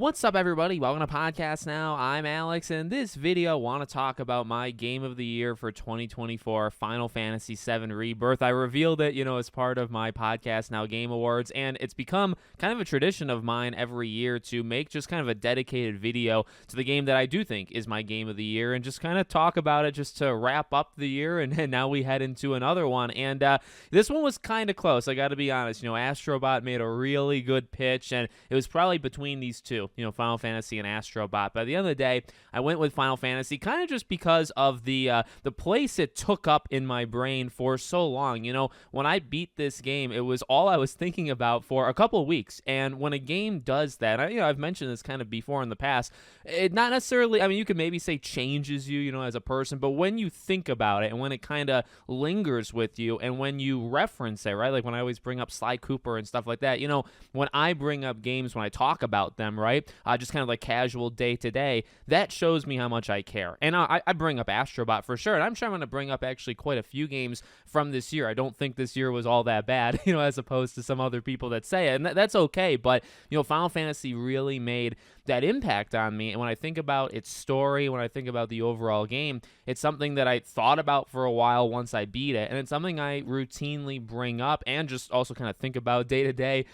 What's up, everybody? Welcome to Podcast Now. I'm Alex, and in this video, I want to talk about my game of the year for 2024, Final Fantasy VII Rebirth. I revealed it, as part of my Podcast Now Game Awards, and it's become kind of a tradition of mine every year to make just kind of a dedicated video to the game that I do think is my game of the year, and just kind of talk about it just to wrap up the year, and now we head into another one. And this one was kind of close, I got to be honest. Astrobot made a really good pitch, and it was probably between these two. Final Fantasy and Astrobot. But at the end of the day, I went with Final Fantasy kind of just because of the place it took up in my brain for so long. When I beat this game, it was all I was thinking about for a couple of weeks. And when a game does that, I've mentioned this kind of before in the past, it not necessarily, you could maybe say changes you, as a person, but when you think about it and when it kind of lingers with you and when you reference it, right? Like when I always bring up Sly Cooper and stuff like that, when I bring up games, when I talk about them, right? Just kind of like casual day-to-day, that shows me how much I care. And I bring up Astrobot for sure, and I'm sure I'm going to bring up actually quite a few games from this year. I don't think this year was all that bad, as opposed to some other people that say it, and that's okay, but, Final Fantasy really made that impact on me, and when I think about its story, when I think about the overall game, it's something that I thought about for a while once I beat it, and it's something I routinely bring up and just also kind of think about day-to-day,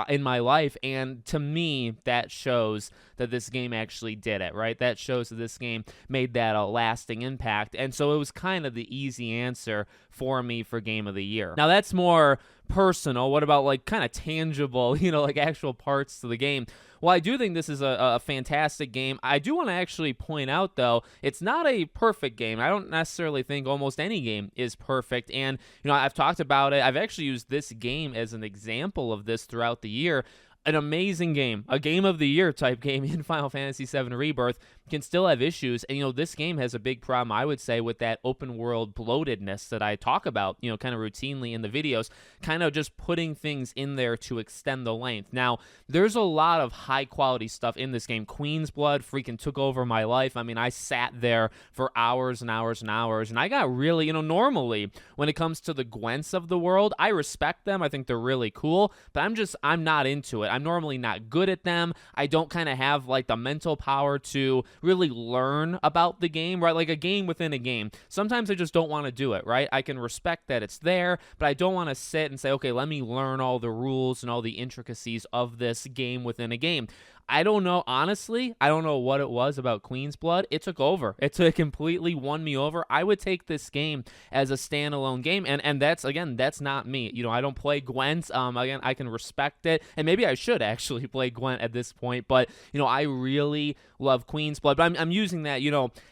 in my life, and to me, that shows that this game actually did it, right? That shows that this game made that a lasting impact, and so it was kind of the easy answer for me for Game of the Year. Now, that's more personal. What about, like, kind of tangible, like actual parts to the game? Well, I do think this is a fantastic game. I do want to actually point out, though, it's not a perfect game. I don't necessarily think almost any game is perfect, and, I've talked about it. I've actually used this game as an example of this throughout the year. An amazing game, a game of the year type game in Final Fantasy VII Rebirth can still have issues. And, this game has a big problem, I would say, with that open world bloatedness that I talk about, kind of routinely in the videos, kind of just putting things in there to extend the length. Now, there's a lot of high quality stuff in this game. Queen's Blood freaking took over my life. I sat there for hours and hours and hours, and I got really, normally when it comes to the Gwents of the world, I respect them. I think they're really cool, but I'm not into it. I'm normally not good at them. I don't kind of have like the mental power to really learn about the game, right? Like a game within a game. Sometimes I just don't want to do it, right? I can respect that it's there, but I don't want to sit and say, okay, let me learn all the rules and all the intricacies of this game within a game. I don't know, honestly, I don't know what it was about Queen's Blood. It took over. It completely won me over. I would take this game as a standalone game, and that's, again, that's not me. I don't play Gwent. Again, I can respect it, and maybe I should actually play Gwent at this point, but, I really love Queen's Blood, but I'm using that,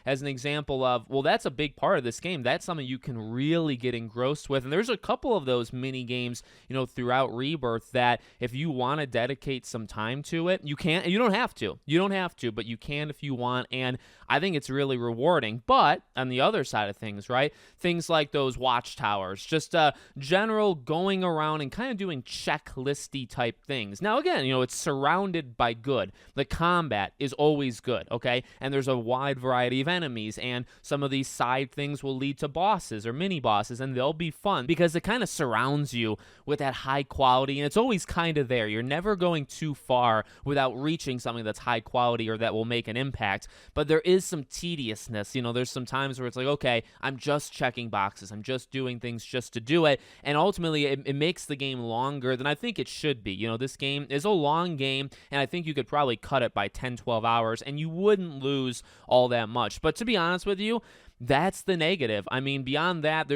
as an example of, well, that's a big part of this game. That's something you can really get engrossed with, and there's a couple of those mini games, throughout Rebirth that if you want to dedicate some time to it, you can. You don't have to. You don't have to, but you can if you want, and I think it's really rewarding. But on the other side of things, right, things like those watchtowers, just general going around and kind of doing checklisty type things. Now, again, it's surrounded by good. The combat is always good, okay? And there's a wide variety of enemies, and some of these side things will lead to bosses or mini-bosses, and they'll be fun because it kind of surrounds you with that high quality, and it's always kind of there. You're never going too far without reaching something that's high quality or that will make an impact, but there is some tediousness. There's some times where it's like, okay, I'm just checking boxes, I'm just doing things just to do it, and ultimately it makes the game longer than I think it should be. This game is a long game, and I think you could probably cut it by 10-12 hours and you wouldn't lose all that much. But to be honest with you, that's the negative. Beyond that,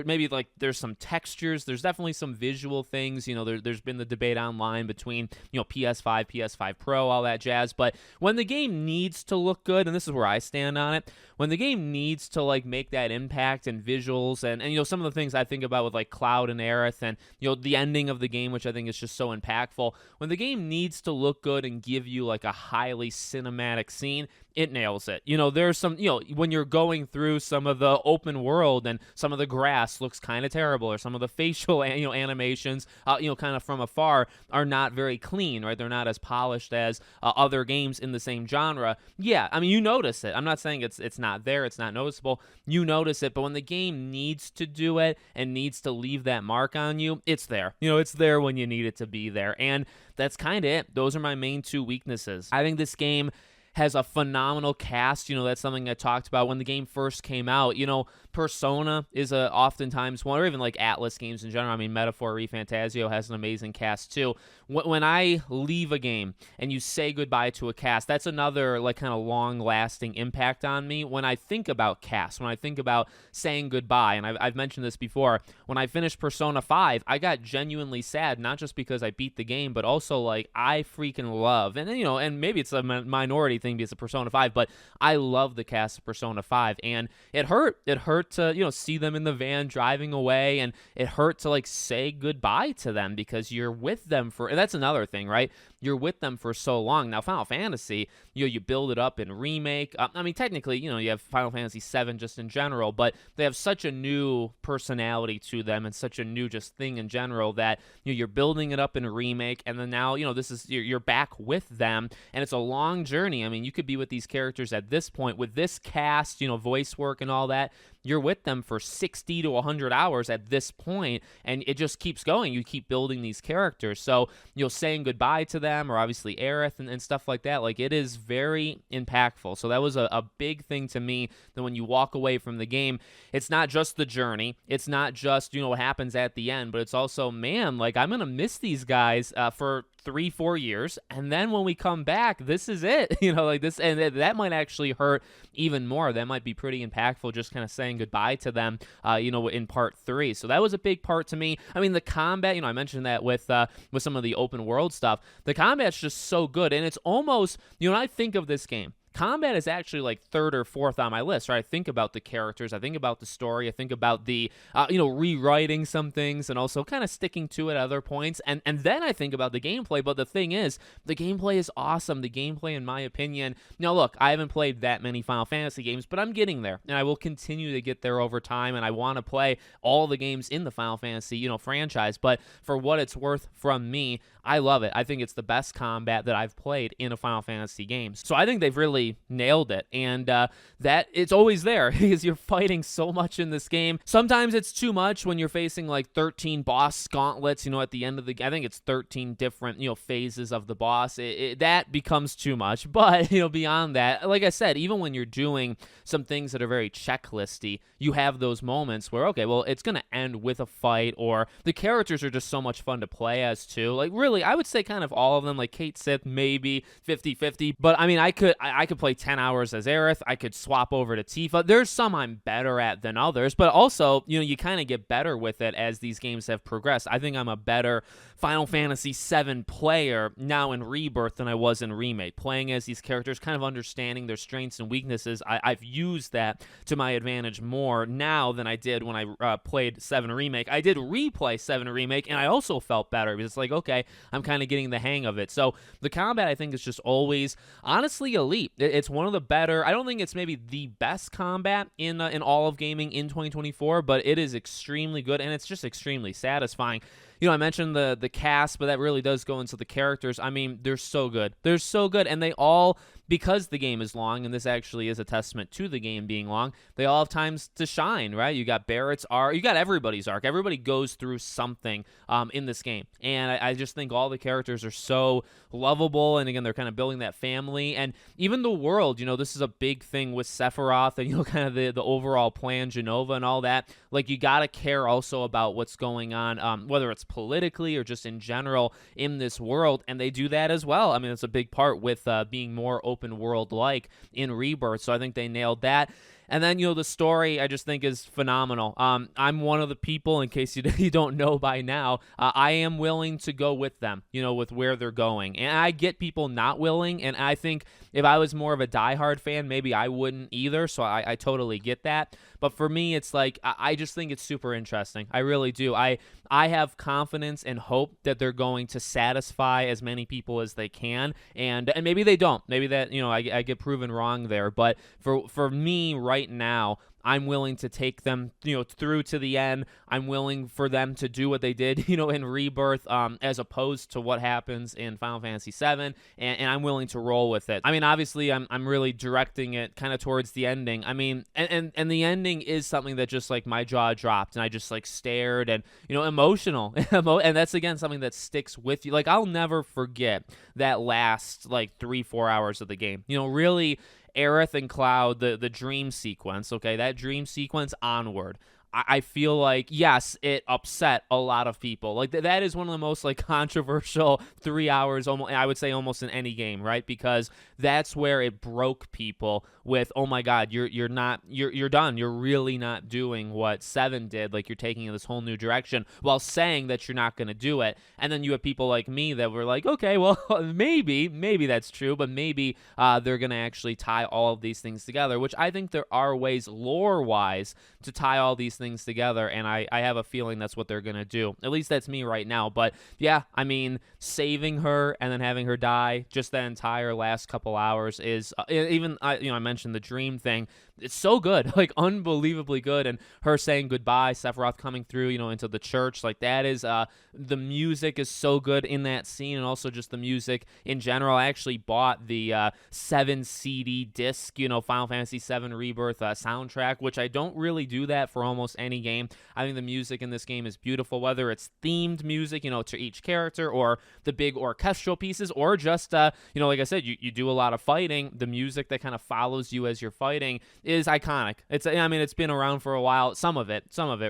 there's some textures. There's definitely some visual things. There's been the debate online between, PS5, PS5 Pro, all that jazz. But when the game needs to look good, and this is where I stand on it, when the game needs to, make that impact and visuals and some of the things I think about with, Cloud and Aerith and, the ending of the game, which I think is just so impactful. When the game needs to look good and give you, a highly cinematic scene, it nails it. You know, there's some, you know, when you're going through some of the open world and some of the grass looks kind of terrible, or some of the facial, you know, animations, you know, kind of from afar are not very clean, right? They're not as polished as other games in the same genre. Yeah, I mean, you notice it. I'm not saying it's not there, it's not noticeable. You notice it, but when the game needs to do it and needs to leave that mark on you, it's there. You know, it's there when you need it to be there. And that's kind of it. Those are my main two weaknesses. I think this game has a phenomenal cast. You know, that's something I talked about when the game first came out. You know, Persona is oftentimes one, or even like Atlas games in general. I mean, Metaphor ReFantazio has an amazing cast too. When I leave a game and you say goodbye to a cast, that's another like kind of long-lasting impact on me. When I think about cast, when I think about saying goodbye, and I've mentioned this before, when I finished Persona 5, I got genuinely sad, not just because I beat the game, but also like I freaking love, and you know, and maybe it's a minority thing because of Persona 5, but I love the cast of Persona 5, and it hurt to, you know, see them in the van driving away, and it hurt to like say goodbye to them because you're with them for, and that's another thing, right? You're with them for so long. Now, Final Fantasy, you know, you build it up in Remake. I mean, technically, you know, you have Final Fantasy 7 just in general, but they have such a new personality to them and such a new just thing in general that, you know, you're building it up in Remake, and then now, you know, this is, you're back with them, and it's a long journey. I mean, you could be with these characters at this point with this cast, you know, voice work and all that. You're with them for 60 to 100 hours at this point, and it just keeps going. You keep building these characters. So, you know, saying goodbye to them, or obviously Aerith and stuff like that, like, it is very impactful. So that was a big thing to me, that when you walk away from the game, it's not just the journey. It's not just, you know, what happens at the end, but it's also, man, like, I'm going to miss these guys for 3-4 years, and then when we come back, this is it. You know, like this, and that might actually hurt even more. That might be pretty impactful, just kind of saying goodbye to them, you know, in part 3. So that was a big part to me. I mean, the combat, you know, I mentioned that with some of the open world stuff. The combat's just so good, and it's almost, you know, when I think of this game, combat is actually like 3rd or 4th on my list, right? I think about the characters, I think about the story, I think about the, you know, rewriting some things and also kind of sticking to it at other points, and then I think about the gameplay. But the thing is, the gameplay is awesome. The gameplay, in my opinion, now look, I haven't played that many Final Fantasy games, but I'm getting there, and I will continue to get there over time, and I want to play all the games in the Final Fantasy, you know, franchise. But for what it's worth from me, I love it. I think it's the best combat that I've played in a Final Fantasy game. So I think they've really nailed it, and that it's always there because you're fighting so much in this game. Sometimes it's too much when you're facing like 13 boss gauntlets, you know, at the end of the, I think it's 13 different, you know, phases of the boss. That becomes too much. But, you know, beyond that, like I said, even when you're doing some things that are very checklisty, you have those moments where, okay, well, it's going to end with a fight, or the characters are just so much fun to play as too. Like, really, I would say kind of all of them, like Kate Sith, maybe 50-50. But I mean, I could play 10 hours as Aerith. I could swap over to Tifa. There's some I'm better at than others, but also, you know, you kind of get better with it as these games have progressed. I think I'm a better Final Fantasy VII player now in Rebirth than I was in Remake. Playing as these characters, kind of understanding their strengths and weaknesses, I've used that to my advantage more now than I did when I played 7 Remake. I did replay 7 Remake, and I also felt better because it's like, okay, I'm kind of getting the hang of it. So the combat, I think, is just always honestly elite. It's one of the better. I don't think it's maybe the best combat in all of gaming in 2024, but it is extremely good, and it's just extremely satisfying. You know, I mentioned the cast, but that really does go into the characters. I mean, they're so good. They're so good, and they all, because the game is long, and this actually is a testament to the game being long, they all have times to shine, right? You got Barrett's arc. You got everybody's arc. Everybody goes through something in this game, and I just think all the characters are so lovable, and again, they're kind of building that family, and even the world, you know, this is a big thing with Sephiroth, and, you know, kind of the overall plan, Genova and all that. Like, you got to care also about what's going on, whether it's politically or just in general in this world, and they do that as well. I mean, it's a big part with being more open world like in Rebirth, so I think they nailed that. And then, the story I just think is phenomenal. I'm one of the people, in case you don't know by now, I am willing to go with them, with where they're going. And I get people not willing, and I think if I was more of a diehard fan, maybe I wouldn't either, so I totally get that. But for me, it's like, I just think it's super interesting. I really do. I have confidence and hope that they're going to satisfy as many people as they can, and maybe they don't. Maybe that, I get proven wrong there. But for me right now, I'm willing to take them, through to the end. I'm willing for them to do what they did, in Rebirth, as opposed to what happens in Final Fantasy VII, and I'm willing to roll with it. I mean, obviously, I'm really directing it kind of towards the ending. I mean, and the ending is something that just, like, my jaw dropped, and I just, like, stared, and, emotional. And that's, again, something that sticks with you. Like, I'll never forget that last, like, 3-4 hours of the game. Really, Aerith and Cloud, the dream sequence, okay, that dream sequence onward, I feel like, yes, it upset a lot of people. Like, that is one of the most, like, controversial 3 hours, I would say, almost in any game, right? Because that's where it broke people with, oh my God, you're done. You're really not doing what 7 did. Like, you're taking this whole new direction while saying that you're not going to do it. And then you have people like me that were like, okay, well, maybe that's true, but maybe they're going to actually tie all of these things together, which I think there are ways, lore-wise, to tie all these things together, and I have a feeling that's what they're going to do. At least that's me right now. But yeah, I mean, saving her and then having her die just that entire last couple hours is, even, I mentioned the dream thing. It's so good, like, unbelievably good. And her saying goodbye, Sephiroth coming through, into the church, like, that is, the music is so good in that scene, and also just the music in general. I actually bought the 7 CD disc, Final Fantasy VII Rebirth soundtrack, which I don't really do that for almost any game. I think the music in this game is beautiful, whether it's themed music, to each character, or the big orchestral pieces, or just, like I said, you do a lot of fighting. The music that kind of follows you as you're fighting is iconic. It's been around for a while, some of it,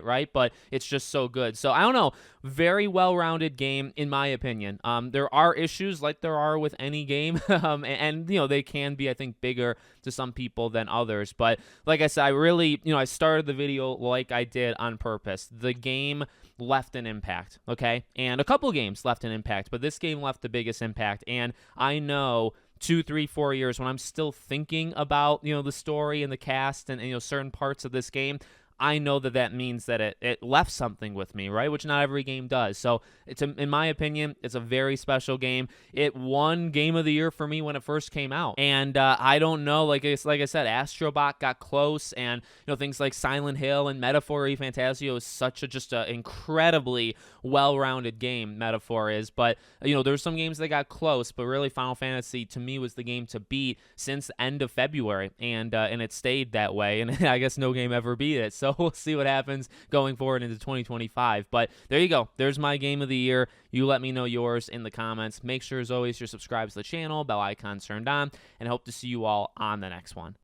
right? But it's just so good. So I don't know, very well-rounded game, in my opinion. There are issues like there are with any game, and they can be, I think, bigger to some people than others. But like I said, I really, I started the video like I did on purpose. The game left an impact, okay? And a couple games left an impact, but this game left the biggest impact. And I know 2, 3, 4 years, when I'm still thinking about, the story and the cast and certain parts of this game, I know that means that it left something with me, right? Which not every game does. So in my opinion, it's a very special game. It won Game of the Year for me when it first came out. And I don't know, like I said, Astrobot got close, and things like Silent Hill and Metaphor Fantasio is such just an incredibly well-rounded game. Metaphor is, but there's some games that got close, but really Final Fantasy to me was the game to beat since the end of February, and it stayed that way. And I guess no game ever beat it. So we'll see what happens going forward into 2025. But there you go. There's my game of the year. You let me know yours in the comments. Make sure, as always, you're subscribed to the channel, bell icon turned on, and hope to see you all on the next one.